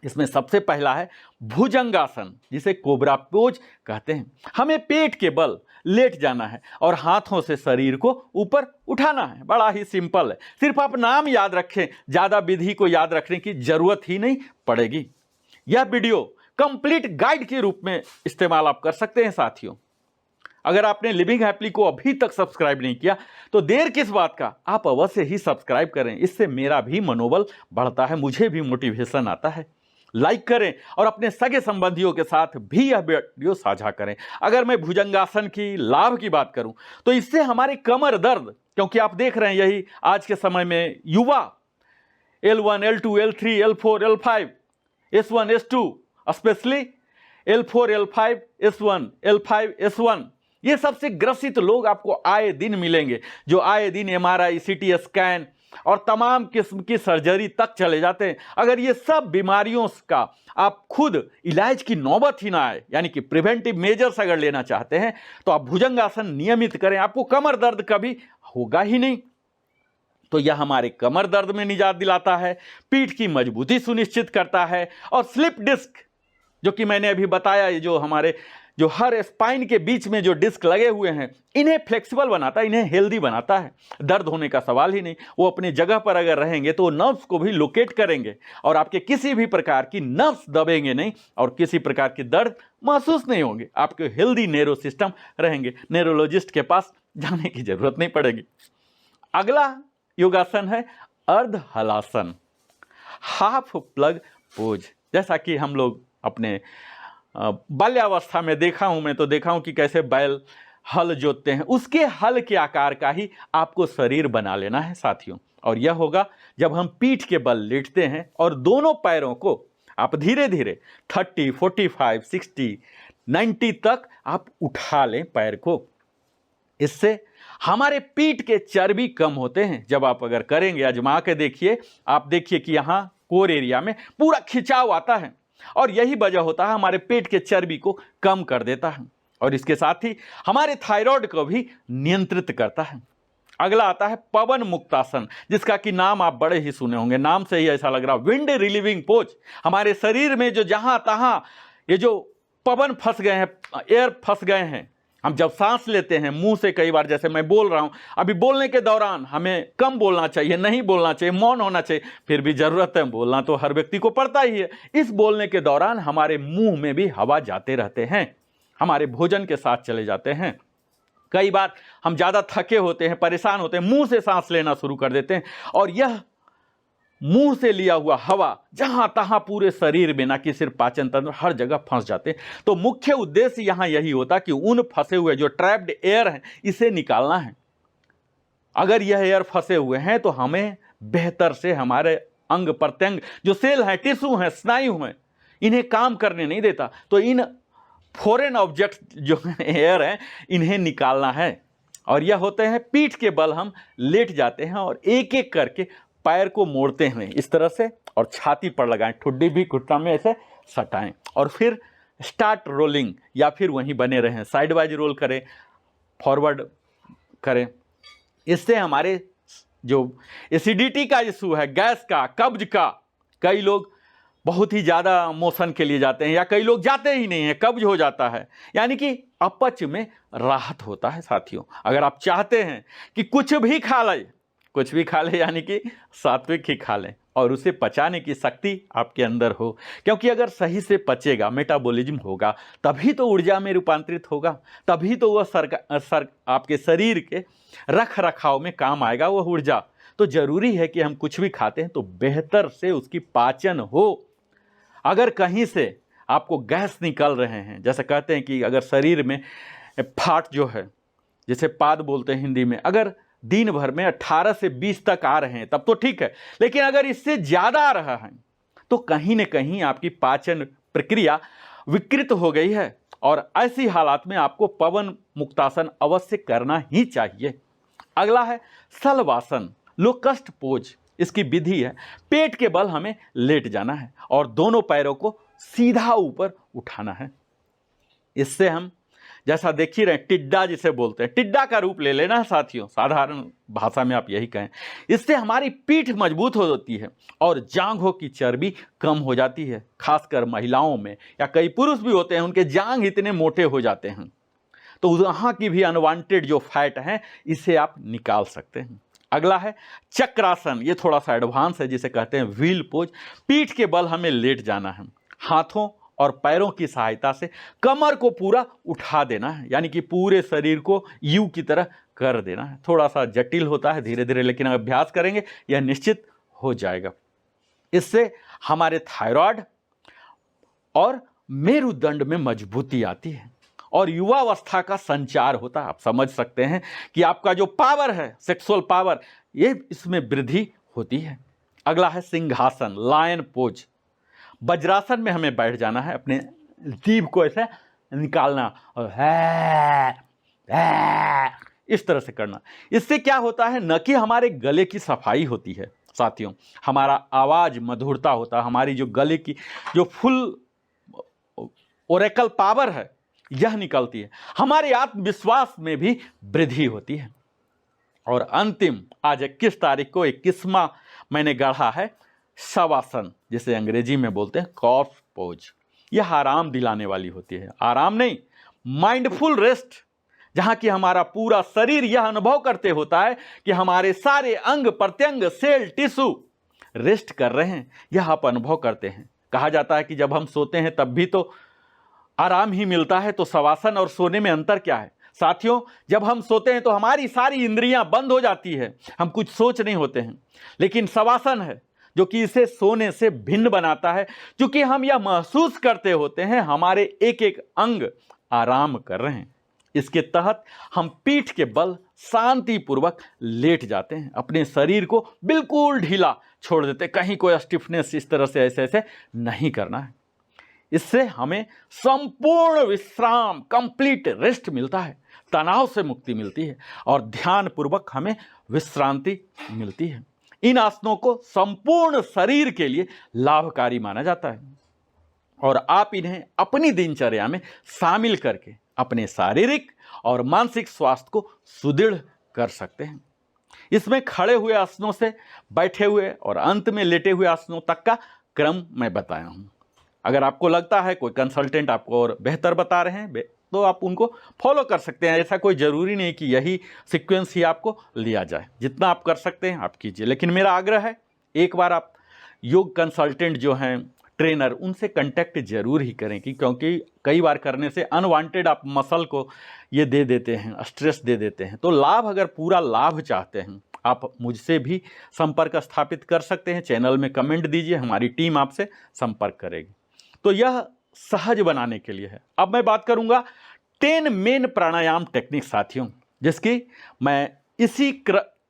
इसमें सबसे पहला है भुजंगासन, जिसे कोबरा पोज कहते हैं। हमें पेट के बल लेट जाना है और हाथों से शरीर को ऊपर उठाना है। बड़ा ही सिंपल है, सिर्फ आप नाम याद रखें, ज्यादा विधि को याद रखने की जरूरत ही नहीं पड़ेगी। यह वीडियो कंप्लीट गाइड के रूप में इस्तेमाल आप कर सकते हैं साथियों। अगर आपने लिविंग हैप्पीली को अभी तक सब्सक्राइब नहीं किया तो देर किस बात का, आप अवश्य ही सब्सक्राइब करें। इससे मेरा भी मनोबल बढ़ता है, मुझे भी मोटिवेशन आता है। लाइक करें और अपने सगे संबंधियों के साथ भी यह वीडियो साझा करें। अगर मैं भुजंगासन की लाभ की बात करूं तो इससे हमारे कमर दर्द, क्योंकि आप देख रहे हैं यही आज के समय में युवा L1, L2, L3, L4, L5, S1, S2, specially L4, L5, S1, L5, S1, ये सबसे ग्रसित लोग आपको आए दिन मिलेंगे, जो आए दिन MRI, CT स्कैन और तमाम किस्म की सर्जरी तक चले जाते हैं। अगर ये सब बीमारियों का आप खुद इलाज की नौबत ही ना आए, यानी कि प्रिवेंटिव मेजर्स अगर लेना चाहते हैं तो आप भुजंगासन नियमित करें, आपको कमर दर्द कभी होगा ही नहीं। तो यह हमारे कमर दर्द में निजात दिलाता है, पीठ की मजबूती सुनिश्चित करता है, और स्लिप डिस्क जो कि मैंने अभी बताया, ये जो हमारे जो हर स्पाइन के बीच में जो डिस्क लगे हुए हैं, इन्हें फ्लेक्सिबल बनाता है, इन्हें हेल्दी बनाता है। दर्द होने का सवाल ही नहीं, वो अपनी जगह पर अगर रहेंगे तो नर्व्स को भी लोकेट करेंगे और आपके किसी भी प्रकार की नर्व्स दबेंगे नहीं और किसी प्रकार की दर्द महसूस नहीं होंगे। आपके हेल्दी नेरो सिस्टम रहेंगे, नेरोलॉजिस्ट के पास जाने की जरूरत नहीं पड़ेगी। अगला योगासन है अर्ध हलासन, हाफ प्लग पोज। जैसा कि हम लोग अपने बाल्यावस्था में देखा हूं, मैं तो देखा हूं कि कैसे बैल हल जोतते हैं, उसके हल के आकार का ही आपको शरीर बना लेना है साथियों। और यह होगा जब हम पीठ के बल लेटते हैं और दोनों पैरों को आप धीरे धीरे 30, 45, 60, 90 तक आप उठा लें पैर को। इससे हमारे पीठ के चर्बी कम होते हैं। जब आप अगर करेंगे, आजमा के देखिए, आप देखिए कि यहाँ कोर एरिया में पूरा खिंचाव आता है, और यही वजह होता है हमारे पेट के चर्बी को कम कर देता है। और इसके साथ ही हमारे थायराइड को भी नियंत्रित करता है। अगला आता है पवन मुक्तासन, जिसका कि नाम आप बड़े ही सुने होंगे, नाम से ही ऐसा लग रहा, विंड रिलीविंग पोज। हमारे शरीर में जो जहां तहां ये जो पवन फंस गए हैं, एयर फंस गए हैं, हम जब सांस लेते हैं मुंह से, कई बार जैसे मैं बोल रहा हूं, अभी बोलने के दौरान हमें कम बोलना चाहिए, नहीं बोलना चाहिए, मौन होना चाहिए, फिर भी जरूरत है, बोलना तो हर व्यक्ति को पड़ता ही है। इस बोलने के दौरान हमारे मुंह में भी हवा जाते रहते हैं, हमारे भोजन के साथ चले जाते हैं। कई बार हम ज्यादा थके होते हैं, परेशान होते हैं, मुंह से सांस लेना शुरू कर देते हैं, और यह मुंह से लिया हुआ हवा जहां तहां पूरे शरीर में, ना कि सिर्फ पाचन तंत्र, हर जगह फंस जाते हैं। तो मुख्य उद्देश्य यहां यही होता कि उन फंसे हुए जो ट्रैप्ड एयर है, इसे निकालना है। अगर यह एयर फंसे हुए हैं तो हमें बेहतर से हमारे अंग प्रत्यंग जो सेल हैं, टिश्यू हैं, स्नायु हैं, इन्हें काम करने नहीं देता। तो इन फॉरेन ऑब्जेक्ट जो एयर है, इन्हें निकालना है। और यह होते हैं पीठ के बल हम लेट जाते हैं और एक एक करके पैर को मोड़ते हैं इस तरह से, और छाती पर लगाएं, ठुड्डी भी घुटना में ऐसे सटाएं, और फिर स्टार्ट रोलिंग, या फिर वहीं बने रहें, साइड वाइज रोल करें, फॉरवर्ड करें। इससे हमारे जो एसिडिटी का इशू है, गैस का, कब्ज का, कई लोग बहुत ही ज़्यादा मोशन के लिए जाते हैं, या कई लोग जाते ही नहीं हैं, कब्ज हो जाता है, यानी कि अपच में राहत होता है। साथियों, अगर आप चाहते हैं कि कुछ भी खा ले, यानी कि सात्विक ही खा लें, और उसे पचाने की शक्ति आपके अंदर हो, क्योंकि अगर सही से पचेगा, मेटाबॉलिज्म होगा, तभी तो ऊर्जा में रूपांतरित होगा, तभी तो वह आपके शरीर के रख रखाव में काम आएगा वह ऊर्जा। तो जरूरी है कि हम कुछ भी खाते हैं तो बेहतर से उसकी पाचन हो। अगर कहीं से आपको गैस निकल रहे हैं, जैसे कहते हैं कि अगर शरीर में फाट जो है, जिसे पाद बोलते हैं हिंदी में, अगर दिन भर में 18 से 20 तक आ रहे हैं तब तो ठीक है, लेकिन अगर इससे ज़्यादा आ रहा है तो कहीं न कहीं आपकी पाचन प्रक्रिया विकृत हो गई है, और ऐसी हालात में आपको पवन मुक्तासन अवश्य करना ही चाहिए। अगला है शलवासन, लोकस्ट पोज। इसकी विधि है, पेट के बल हमें लेट जाना है और दोनों पैरों को सीधा ऊपर उठाना है। इससे हम, जैसा देख ही रहे, टिड्डा जिसे बोलते हैं, टिड्डा का रूप ले लेना है साथियों, साधारण भाषा में आप यही कहें। इससे हमारी पीठ मजबूत हो जाती है और जांघों की चर्बी कम हो जाती है, खासकर महिलाओं में, या कई पुरुष भी होते हैं, उनके जांघ इतने मोटे हो जाते हैं, तो वहाँ की भी अनवांटेड जो फैट है, इसे आप निकाल सकते हैं। अगला है चक्रासन, ये थोड़ा सा एडवांस है, जिसे कहते हैं व्हील पोज। पीठ के बल हमें लेट जाना है, हाथों और पैरों की सहायता से कमर को पूरा उठा देना है, यानी कि पूरे शरीर को यू की तरह कर देना है। थोड़ा सा जटिल होता है धीरे धीरे, लेकिन अगर अभ्यास करेंगे यह निश्चित हो जाएगा। इससे हमारे थायराइड और मेरुदंड में मजबूती आती है और युवावस्था का संचार होता है। आप समझ सकते हैं कि आपका जो पावर है, सेक्सुअल पावर, ये इसमें वृद्धि होती है। अगला है सिंहासन, लायन पोज। वज्रासन में हमें बैठ जाना है, अपने जीभ को ऐसे निकालना और इस तरह से करना। इससे क्या होता है, न कि हमारे गले की सफाई होती है साथियों, हमारा आवाज मधुरता होता है, हमारी जो गले की जो फुल ओरेकल पावर है यह निकलती है, हमारे आत्मविश्वास में भी वृद्धि होती है। और अंतिम, आज 21 तारीख को 21वां मैंने गढ़ा है शवासन, जिसे अंग्रेजी में बोलते हैं कॉर्प्स पोज। यह आराम दिलाने वाली होती है, आराम नहीं, माइंडफुल रेस्ट, जहां कि हमारा पूरा शरीर यह अनुभव करते होता है कि हमारे सारे अंग प्रत्यंग, सेल, टिश्यू रेस्ट कर रहे हैं, यह आप अनुभव करते हैं। कहा जाता है कि जब हम सोते हैं तब भी तो आराम ही मिलता है, तो शवासन और सोने में अंतर क्या है साथियों? जब हम सोते हैं तो हमारी सारी इंद्रियां बंद हो जाती है, हम कुछ सोच नहीं होते हैं, लेकिन शवासन है जो कि इसे सोने से भिन्न बनाता है, क्योंकि हम यह महसूस करते होते हैं हमारे एक एक अंग आराम कर रहे हैं। इसके तहत हम पीठ के बल शांतिपूर्वक लेट जाते हैं, अपने शरीर को बिल्कुल ढीला छोड़ देते, कहीं कोई स्टिफनेस इस तरह से ऐसे नहीं करना है। इससे हमें संपूर्ण विश्राम, कंप्लीट रेस्ट मिलता है, तनाव से मुक्ति मिलती है और ध्यानपूर्वक हमें विश्रांति मिलती है। इन आसनों को संपूर्ण शरीर के लिए लाभकारी माना जाता है और आप इन्हें अपनी दिनचर्या में शामिल करके अपने शारीरिक और मानसिक स्वास्थ्य को सुदृढ़ कर सकते हैं। इसमें खड़े हुए आसनों से बैठे हुए और अंत में लेटे हुए आसनों तक का क्रम मैं बताया हूँ। अगर आपको लगता है कोई कंसल्टेंट आपको और बेहतर बता रहे हैं तो आप उनको फॉलो कर सकते हैं। ऐसा कोई ज़रूरी नहीं कि यही सीक्वेंस ही आपको लिया जाए। जितना आप कर सकते हैं आप कीजिए, लेकिन मेरा आग्रह है एक बार आप योग कंसल्टेंट जो हैं, ट्रेनर, उनसे कांटेक्ट जरूर ही करें क्योंकि कई बार करने से अनवांटेड आप मसल को ये दे देते हैं, स्ट्रेस दे देते हैं। तो लाभ, अगर पूरा लाभ चाहते हैं आप मुझसे भी संपर्क स्थापित कर सकते हैं। चैनल में कमेंट दीजिए, हमारी टीम आपसे संपर्क करेगी। तो यह सहज बनाने के लिए है। अब मैं बात करूंगा 10 मेन प्राणायाम टेक्निक साथियों, जिसकी मैं इसी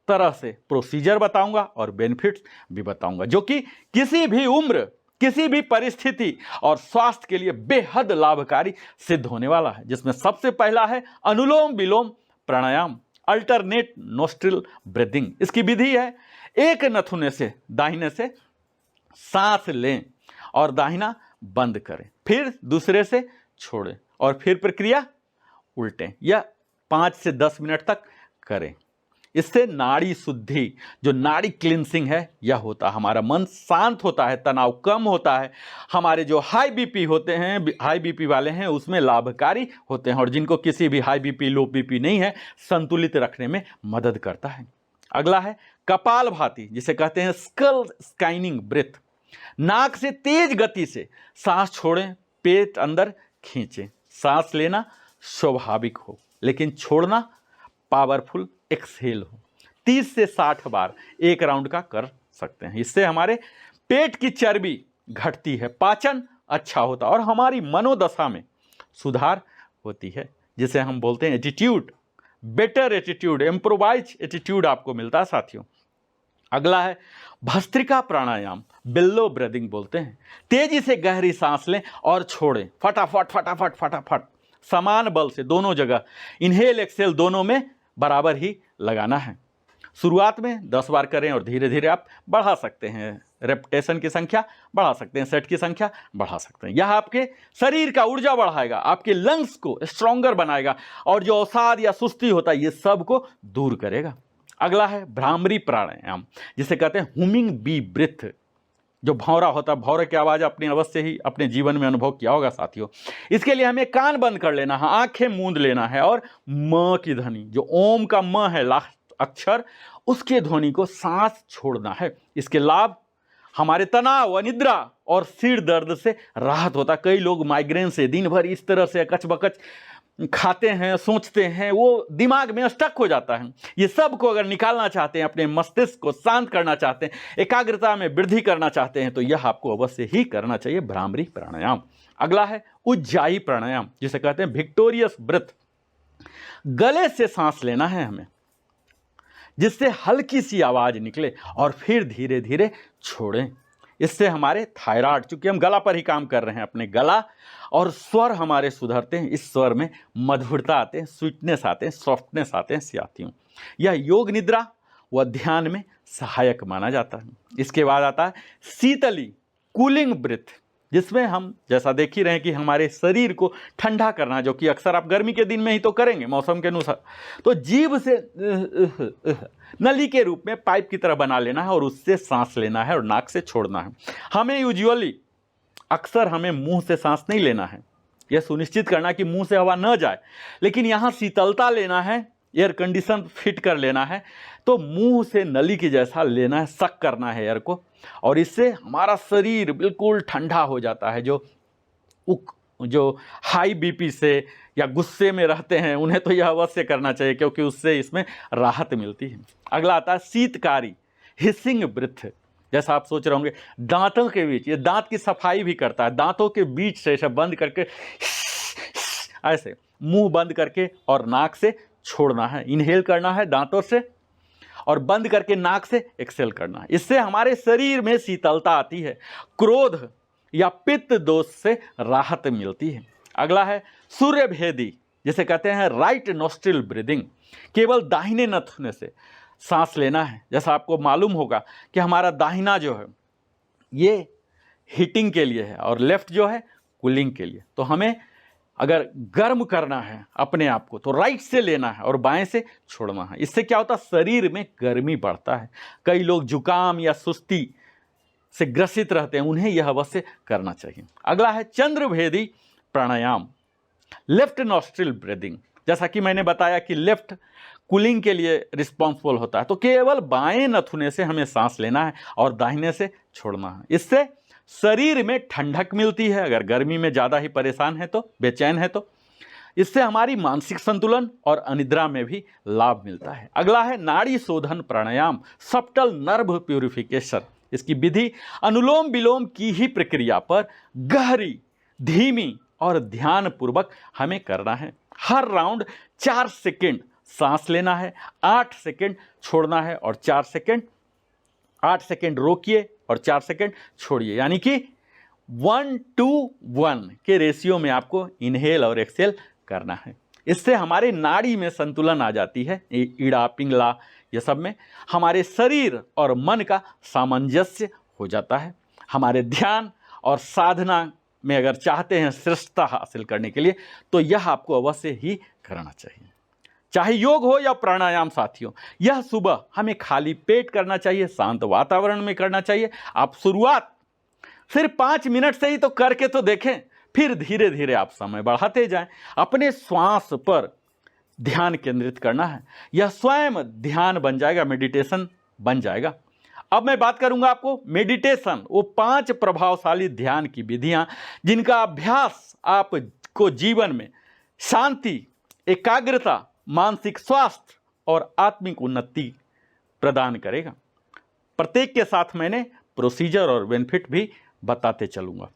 तरह से प्रोसीजर बताऊंगा और बेनिफिट्स भी बताऊंगा, जो कि किसी भी उम्र, किसी भी परिस्थिति और स्वास्थ्य के लिए बेहद लाभकारी सिद्ध होने वाला है। जिसमें सबसे पहला है अनुलोम विलोम प्राणायाम, अल्टरनेट नोस्ट्रिल ब्रीदिंग। इसकी विधि है, एक नथुने से दाहिने से सांस लें और दाहिना बंद करें, फिर दूसरे से छोड़ें और फिर प्रक्रिया उल्टें। यह 5 से 10 मिनट तक करें। इससे नाड़ी शुद्धि, जो नाड़ी क्लिनसिंग है, यह होता है। हमारा मन शांत होता है, तनाव कम होता है। हमारे जो हाई बीपी होते हैं, हाई बीपी वाले हैं, उसमें लाभकारी होते हैं, और जिनको किसी भी हाई बीपी, लो बीपी नहीं है, संतुलित रखने में मदद करता है। अगला है कपालभाति, जिसे कहते हैं स्कल स्काइनिंग ब्रेथ। नाक से तेज गति से सांस छोड़ें, पेट अंदर खींचें। सांस लेना स्वाभाविक हो, लेकिन छोड़ना पावरफुल एक्सहेल हो। 30 से 60 बार एक राउंड का कर सकते हैं। इससे हमारे पेट की चर्बी घटती है, पाचन अच्छा होता है और हमारी मनोदशा में सुधार होती है, जिसे हम बोलते हैं attitude, better attitude, improvise attitude आपको मिलता है साथियों। अगला है भस्त्रिका प्राणायाम, बिल्लो ब्रीदिंग बोलते हैं। तेजी से गहरी सांस लें और छोड़ें, फटाफट फटाफट फटाफट, समान बल से दोनों जगह, इनहेल एक्सेल दोनों में बराबर ही लगाना है। शुरुआत में 10 बार करें और धीरे धीरे आप बढ़ा सकते हैं। रेपिटेशन की संख्या बढ़ा सकते हैं, सेट की संख्या बढ़ा सकते हैं। यह आपके शरीर का ऊर्जा बढ़ाएगा, आपके लंग्स को स्ट्रॉन्गर बनाएगा और जो अवसाद या सुस्ती होता है, ये सब को दूर करेगा। अगला है भ्रामरी प्राणायाम, जिसे कहते हैं हुमिंग बी ब्रीथ। जो भौंरा होता है, भौरे की आवाज़ आपने अवश्य ही अपने जीवन में अनुभव किया होगा साथियों। इसके लिए हमें कान बंद कर लेना है, आंखें मूंद लेना है और म की ध्वनि, जो ओम का म है लास्ट अक्षर, उसके ध्वनि को सांस छोड़ना है। इसके लाभ हमारे तनाव, अनिद्रा और सिर दर्द से राहत होता है। कई लोग माइग्रेन से दिन भर इस तरह से कचबकच खाते हैं, सोचते हैं, वो दिमाग में स्टक हो जाता है। ये सब को अगर निकालना चाहते हैं, अपने मस्तिष्क को शांत करना चाहते हैं, एकाग्रता में वृद्धि करना चाहते हैं, तो यह आपको अवश्य ही करना चाहिए, भ्रामरी प्राणायाम। अगला है उज्जाई प्राणायाम, जिसे कहते हैं विक्टोरियस ब्रेथ। गले से सांस लेना है हमें, जिससे हल्की सी आवाज निकले और फिर धीरे धीरे छोड़ें। इससे हमारे थायराइड, चूंकि हम गला पर ही काम कर रहे हैं, अपने गला और स्वर हमारे सुधरते हैं। इस स्वर में मधुरता आते हैं, स्वीटनेस आते हैं, सॉफ्टनेस आते हैं साथियों। यह योग निद्रा व ध्यान में सहायक माना जाता है। इसके बाद आता है शीतली, कूलिंग ब्रेथ, जिसमें हम जैसा देख ही रहे हैं कि हमारे शरीर को ठंडा करना, जो कि अक्सर आप गर्मी के दिन में ही तो करेंगे मौसम के अनुसार। तो जीभ से नली के रूप में पाइप की तरह बना लेना है और उससे सांस लेना है और नाक से छोड़ना है। हमें यूजुअली अक्सर हमें मुंह से सांस नहीं लेना है, यह सुनिश्चित करना कि मुंह से हवा न जाए, लेकिन यहाँ शीतलता लेना है, एयर कंडीशन फिट कर लेना है, तो मुंह से नली की जैसा लेना है, सक करना है एयर को, और इससे हमारा शरीर बिल्कुल ठंडा हो जाता है। जो हाई बीपी से या गुस्से में रहते हैं, उन्हें तो यह अवश्य करना चाहिए, क्योंकि उससे इसमें राहत मिलती है। अगला आता है शीतकारी, हिसिंग ब्रेथ। जैसा आप सोच रहे होंगे, दांतों के बीच, ये दांत की सफाई भी करता है। दांतों के बीच से ऐसा बंद करके, ऐसे मुंह बंद करके और नाक से छोड़ना है। इनहेल करना है दांतों से और बंद करके नाक से एक्सेल करना है। इससे हमारे शरीर में शीतलता आती है, क्रोध या पित्त दोष से राहत मिलती है। अगला है सूर्य भेदी, जिसे कहते हैं राइट नोस्ट्रिल ब्रीदिंग। केवल दाहिने नथुने से सांस लेना है। जैसा आपको मालूम होगा कि हमारा दाहिना जो है ये हीटिंग के लिए है और लेफ्ट जो है कूलिंग के लिए। तो हमें अगर गर्म करना है अपने आप को तो राइट से लेना है और बाएं से छोड़ना है। इससे क्या होता है, शरीर में गर्मी बढ़ता है। कई लोग जुकाम या सुस्ती से ग्रसित रहते हैं, उन्हें यह अवश्य करना चाहिए। अगला है चंद्रभेदी प्राणायाम, लेफ्ट नॉस्ट्रिल ब्रीदिंग। जैसा कि मैंने बताया कि लेफ्ट कूलिंग के लिए रिस्पॉन्सिबल होता है, तो केवल बाएं नथुने से हमें सांस लेना है और दाहिने से छोड़ना है। इससे शरीर में ठंडक मिलती है, अगर गर्मी में ज़्यादा ही परेशान है तो, बेचैन है तो। इससे हमारी मानसिक संतुलन और अनिद्रा में भी लाभ मिलता है। अगला है नाड़ी शोधन प्राणायाम, सब्टल नर्व प्यूरिफिकेशन। इसकी विधि अनुलोम विलोम की ही प्रक्रिया पर गहरी, धीमी और ध्यान पूर्वक हमें करना है। हर राउंड 4 सेकेंड सांस लेना है, 8 सेकेंड छोड़ना है और 4 सेकेंड, 8 सेकेंड रोकिए और 4 सेकेंड छोड़िए, यानी कि 1:1 के रेशियो में आपको इनहेल और एक्सेल करना है। इससे हमारे नाड़ी में संतुलन आ जाती है, ईड़ा पिंगला ये सब में हमारे शरीर और मन का सामंजस्य हो जाता है। हमारे ध्यान और साधना में अगर चाहते हैं श्रेष्ठता हासिल करने के लिए तो यह आपको अवश्य ही करना चाहिए, चाहे योग हो या प्राणायाम। साथियों, यह सुबह हमें खाली पेट करना चाहिए, शांत वातावरण में करना चाहिए। आप शुरुआत सिर्फ 5 मिनट से ही तो करके तो देखें, फिर धीरे धीरे आप समय बढ़ाते जाएं। अपने श्वास पर ध्यान केंद्रित करना है, यह स्वयं ध्यान बन जाएगा, मेडिटेशन बन जाएगा। अब मैं बात करूंगा आपको मेडिटेशन, वो 5 प्रभावशाली ध्यान की विधियां जिनका अभ्यास आपको जीवन में शांति, एकाग्रता, मानसिक स्वास्थ्य और आत्मिक उन्नति प्रदान करेगा। प्रत्येक के साथ मैंने प्रोसीजर और बेनिफिट भी बताते चलूंगा।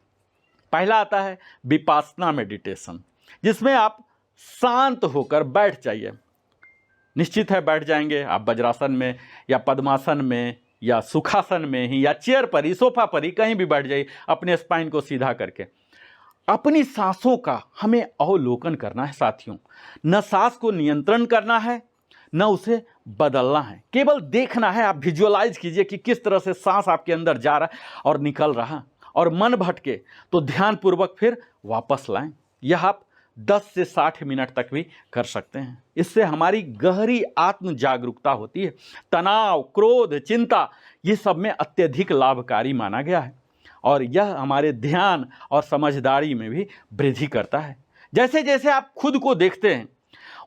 पहला आता है विपासना मेडिटेशन, जिसमें आप शांत होकर बैठ जाइए। निश्चित है बैठ जाएंगे आप वज्रासन में या पद्मासन में या सुखासन में ही या चेयर पर ही, सोफा पर ही, कहीं भी बैठ जाइए अपने स्पाइन को सीधा करके। अपनी सांसों का हमें अवलोकन करना है साथियों, न सांस को नियंत्रण करना है न उसे बदलना है, केवल देखना है। आप विजुअलाइज कीजिए कि किस तरह से सांस आपके अंदर जा रहा है और निकल रहा, और मन भटके तो ध्यानपूर्वक फिर वापस लाएं। यह आप 10 से 60 मिनट तक भी कर सकते हैं। इससे हमारी गहरी आत्म जागरूकता होती है। तनाव, क्रोध, चिंता ये सब में अत्यधिक लाभकारी माना गया है और यह हमारे ध्यान और समझदारी में भी वृद्धि करता है। जैसे जैसे आप खुद को देखते हैं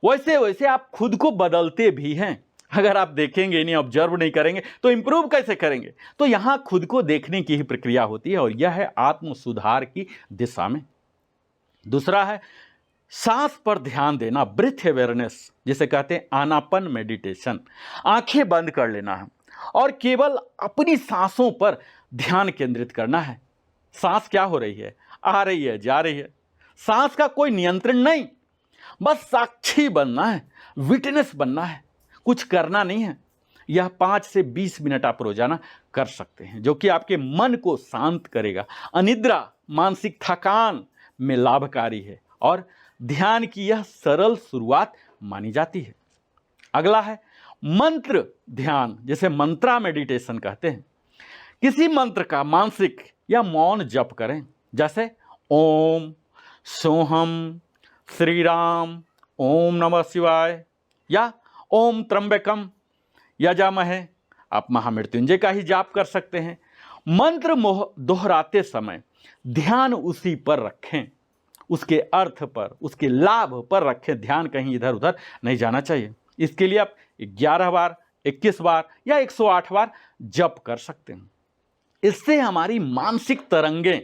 वैसे वैसे आप खुद को बदलते भी हैं। अगर आप देखेंगे नहीं, ऑब्जर्व नहीं करेंगे तो इंप्रूव कैसे करेंगे? तो यहाँ खुद को देखने की ही प्रक्रिया होती है और यह है आत्म सुधार की दिशा में। दूसरा है सांस पर ध्यान देना, ब्रीथ अवेयरनेस, जिसे कहते हैं आनापन मेडिटेशन। आंखें बंद कर लेना है और केवल अपनी सांसों पर ध्यान केंद्रित करना है। सांस क्या हो रही है, आ रही है, जा रही है, सांस का कोई नियंत्रण नहीं, बस साक्षी बनना है, विटनेस बनना है, कुछ करना नहीं है। यह 5 से 20 मिनट आप रोजाना कर सकते हैं, जो कि आपके मन को शांत करेगा, अनिद्रा, मानसिक थकान में लाभकारी है और ध्यान की यह सरल शुरुआत मानी जाती है। अगला है मंत्र ध्यान, जिसे मंत्रा मेडिटेशन कहते हैं। किसी मंत्र का मानसिक या मौन जप करें, जैसे ओम, सोहम, श्री राम, ओम नमः शिवाय या ओम त्र्यंबकम यजामहे। आप महामृत्युंजय का ही जाप कर सकते हैं। मंत्र दोहराते समय ध्यान उसी पर रखें, उसके अर्थ पर, उसके लाभ पर रखें। ध्यान कहीं इधर उधर नहीं जाना चाहिए। इसके लिए आप 11 बार, 21 बार या 108 बार जप कर सकते हैं। इससे हमारी मानसिक तरंगें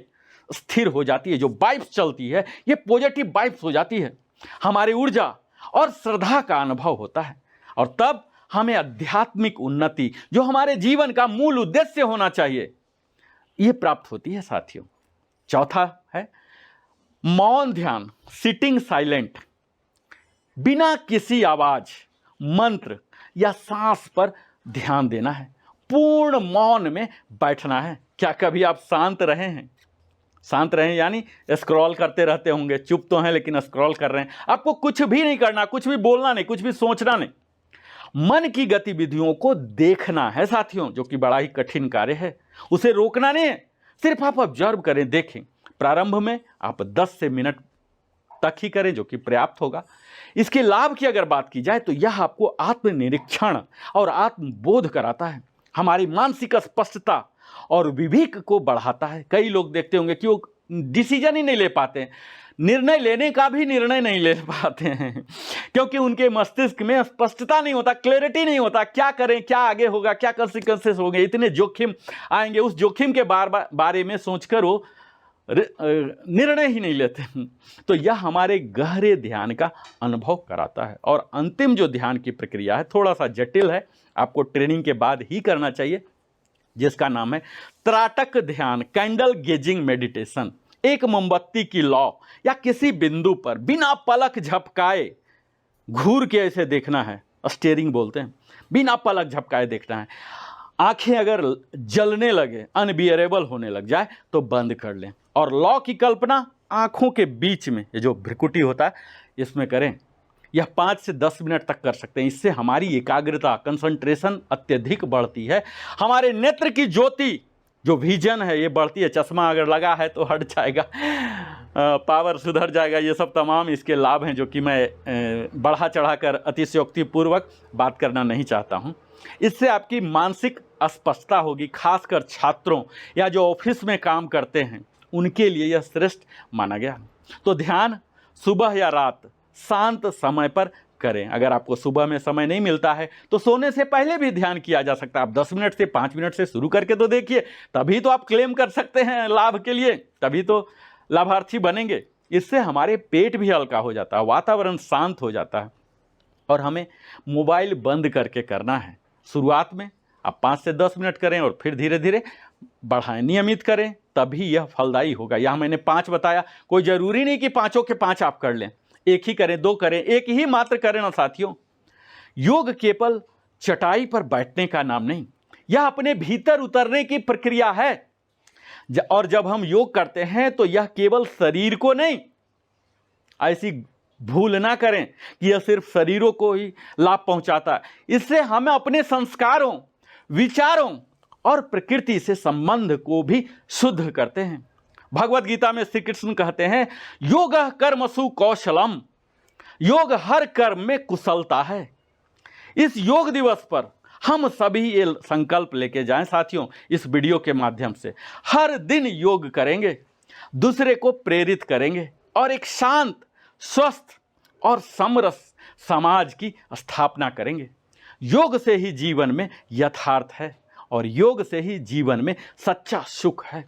स्थिर हो जाती है, जो वाइब्स चलती है ये पॉजिटिव वाइब्स हो जाती है, हमारी ऊर्जा और श्रद्धा का अनुभव होता है और तब हमें आध्यात्मिक उन्नति, जो हमारे जीवन का मूल उद्देश्य होना चाहिए, ये प्राप्त होती है साथियों। चौथा है मौन ध्यान, सिटिंग साइलेंट। बिना किसी आवाज, मंत्र या सांस पर ध्यान देना है, पूर्ण मौन में बैठना है। क्या कभी आप शांत रहे हैं? शांत रहें यानी स्क्रॉल करते रहते होंगे, चुप तो हैं लेकिन स्क्रॉल कर रहे हैं। आपको कुछ भी नहीं करना, कुछ भी बोलना नहीं, कुछ भी सोचना नहीं, मन की गतिविधियों को देखना है साथियों, जो कि बड़ा ही कठिन कार्य है। उसे रोकना नहीं है, सिर्फ आप ऑब्जर्व करें, देखें। प्रारंभ में आप 10 से तक ही करें, जो कि पर्याप्त होगा। इसके लाभ की अगर बात की जाए तो यह आपको आत्मनिरीक्षण और आत्मबोध कराता है, हमारी मानसिक स्पष्टता और विवेक को बढ़ाता है। कई लोग देखते होंगे कि वो डिसीजन ही नहीं ले पाते हैं, निर्णय लेने का भी निर्णय नहीं ले पाते हैं, क्योंकि उनके मस्तिष्क में स्पष्टता नहीं होता, क्लैरिटी नहीं होता, क्या करें, क्या आगे होगा, क्या कंसिक्वेंसेस होंगे, इतने जोखिम आएंगे, उस जोखिम के बारे में सोचकर वो निर्णय ही नहीं लेते। तो यह हमारे गहरे ध्यान का अनुभव कराता है। और अंतिम जो ध्यान की प्रक्रिया है थोड़ा सा जटिल है, आपको ट्रेनिंग के बाद ही करना चाहिए, जिसका नाम है त्राटक ध्यान, कैंडल गेजिंग मेडिटेशन। एक मोमबत्ती की लौ या किसी बिंदु पर बिना पलक झपकाए घूर के ऐसे देखना है, स्टेयरिंग बोलते हैं, बिना पलक झपकाए देखना है। आंखें अगर जलने लगे, अनबियरेबल होने लग जाए तो बंद कर लें, और लौ की कल्पना आंखों के बीच में, ये जो भ्रिकुटी होता है इसमें करें। यह 5 से 10 मिनट तक कर सकते हैं। इससे हमारी एकाग्रता, कंसंट्रेशन अत्यधिक बढ़ती है, हमारे नेत्र की ज्योति, जो विजन है, ये बढ़ती है। चश्मा अगर लगा है तो हट जाएगा, पावर सुधर जाएगा। ये सब तमाम इसके लाभ हैं, जो कि मैं बढ़ा चढ़ाकर अतिशयोक्तिपूर्वक बात करना नहीं चाहता हूँ। इससे आपकी मानसिक स्पष्टता होगी, खासकर छात्रों या जो ऑफिस में काम करते हैं उनके लिए यह श्रेष्ठ माना गया। तो ध्यान सुबह या रात शांत समय पर करें। अगर आपको सुबह में समय नहीं मिलता है तो सोने से पहले भी ध्यान किया जा सकता है। आप 10 मिनट से 5 मिनट से शुरू करके तो देखिए, तभी तो आप क्लेम कर सकते हैं लाभ के लिए, तभी तो लाभार्थी बनेंगे। इससे हमारे पेट भी हल्का हो जाता है, वातावरण शांत हो जाता है। और हमें मोबाइल बंद करके करना है। शुरुआत में आप 5 से 10 मिनट करें और फिर धीरे धीरे बढ़ाएं, नियमित करें, तभी यह फलदायी होगा। यहाँ मैंने 5 बताया, कोई ज़रूरी नहीं कि 5 के 5 आप कर लें, एक ही करें, 2 करें, एक ही मात्र करें ना साथियों। योग केवल चटाई पर बैठने का नाम नहीं, यह अपने भीतर उतरने की प्रक्रिया है। और जब हम योग करते हैं तो यह केवल शरीर को नहीं, ऐसी भूल ना करें कि यह सिर्फ शरीरों को ही लाभ पहुंचाता है। इससे हम अपने संस्कारों, विचारों और प्रकृति से संबंध को भी शुद्ध करते हैं। भगवत गीता में श्री कृष्ण कहते हैं, योगः कर्मसु कौशलम, योग हर कर्म में कुशलता है। इस योग दिवस पर हम सभी ये संकल्प लेके जाएं साथियों, इस वीडियो के माध्यम से हर दिन योग करेंगे, दूसरे को प्रेरित करेंगे और एक शांत, स्वस्थ और समरस समाज की स्थापना करेंगे। योग से ही जीवन में यथार्थ है और योग से ही जीवन में सच्चा सुख है।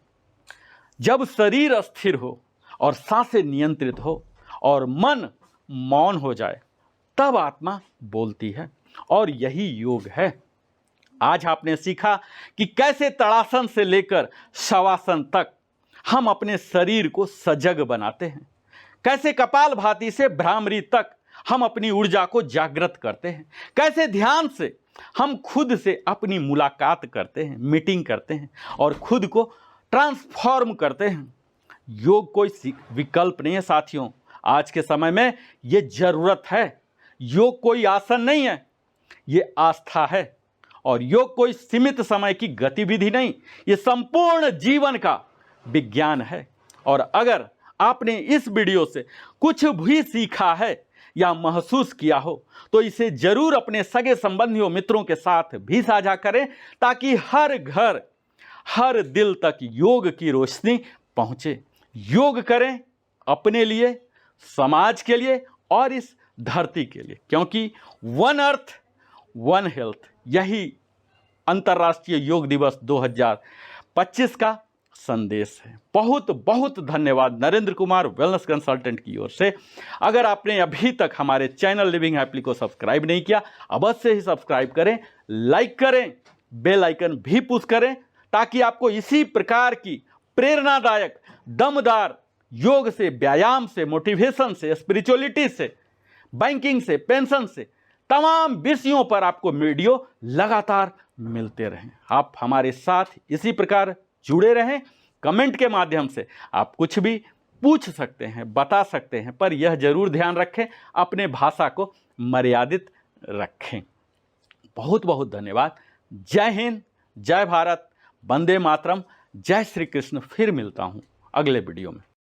जब शरीर स्थिर हो और सांसें नियंत्रित हो और मन मौन हो जाए, तब आत्मा बोलती है, और यही योग है। आज आपने सीखा कि कैसे तड़ासन से लेकर शवासन तक हम अपने शरीर को सजग बनाते हैं, कैसे कपालभाति से भ्रामरी तक हम अपनी ऊर्जा को जागृत करते हैं, कैसे ध्यान से हम खुद से अपनी मुलाकात करते हैं, मीटिंग करते हैं और खुद को ट्रांसफॉर्म करते हैं। योग कोई विकल्प नहीं है साथियों, आज के समय में ये जरूरत है। योग कोई आसन नहीं है, ये आस्था है। और योग कोई सीमित समय की गतिविधि नहीं, ये संपूर्ण जीवन का विज्ञान है। और अगर आपने इस वीडियो से कुछ भी सीखा है या महसूस किया हो तो इसे जरूर अपने सगे संबंधियों, मित्रों के साथ भी साझा करें, ताकि हर घर, हर दिल तक योग की रोशनी पहुंचे। योग करें अपने लिए, समाज के लिए और इस धरती के लिए, क्योंकि वन अर्थ वन हेल्थ, यही अंतर्राष्ट्रीय योग दिवस 2025 का संदेश है। बहुत बहुत धन्यवाद नरेंद्र कुमार वेलनेस कंसल्टेंट की ओर से। अगर आपने अभी तक हमारे चैनल लिविंग हैप्पीली को सब्सक्राइब नहीं किया, अवश्य ही सब्सक्राइब करें, लाइक करें, बेल आइकन भी पुश करें, ताकि आपको इसी प्रकार की प्रेरणादायक, दमदार योग से, व्यायाम से, मोटिवेशन से, स्पिरिचुअलिटी से, बैंकिंग से, पेंशन से, तमाम विषयों पर आपको वीडियो लगातार मिलते रहें। आप हमारे साथ इसी प्रकार जुड़े रहें। कमेंट के माध्यम से आप कुछ भी पूछ सकते हैं, बता सकते हैं, पर यह जरूर ध्यान रखें, अपने भाषा को मर्यादित रखें। बहुत बहुत धन्यवाद। जय हिंद, जय भारत, वंदे मातरम, जय श्री कृष्ण। फिर मिलता हूँ अगले वीडियो में।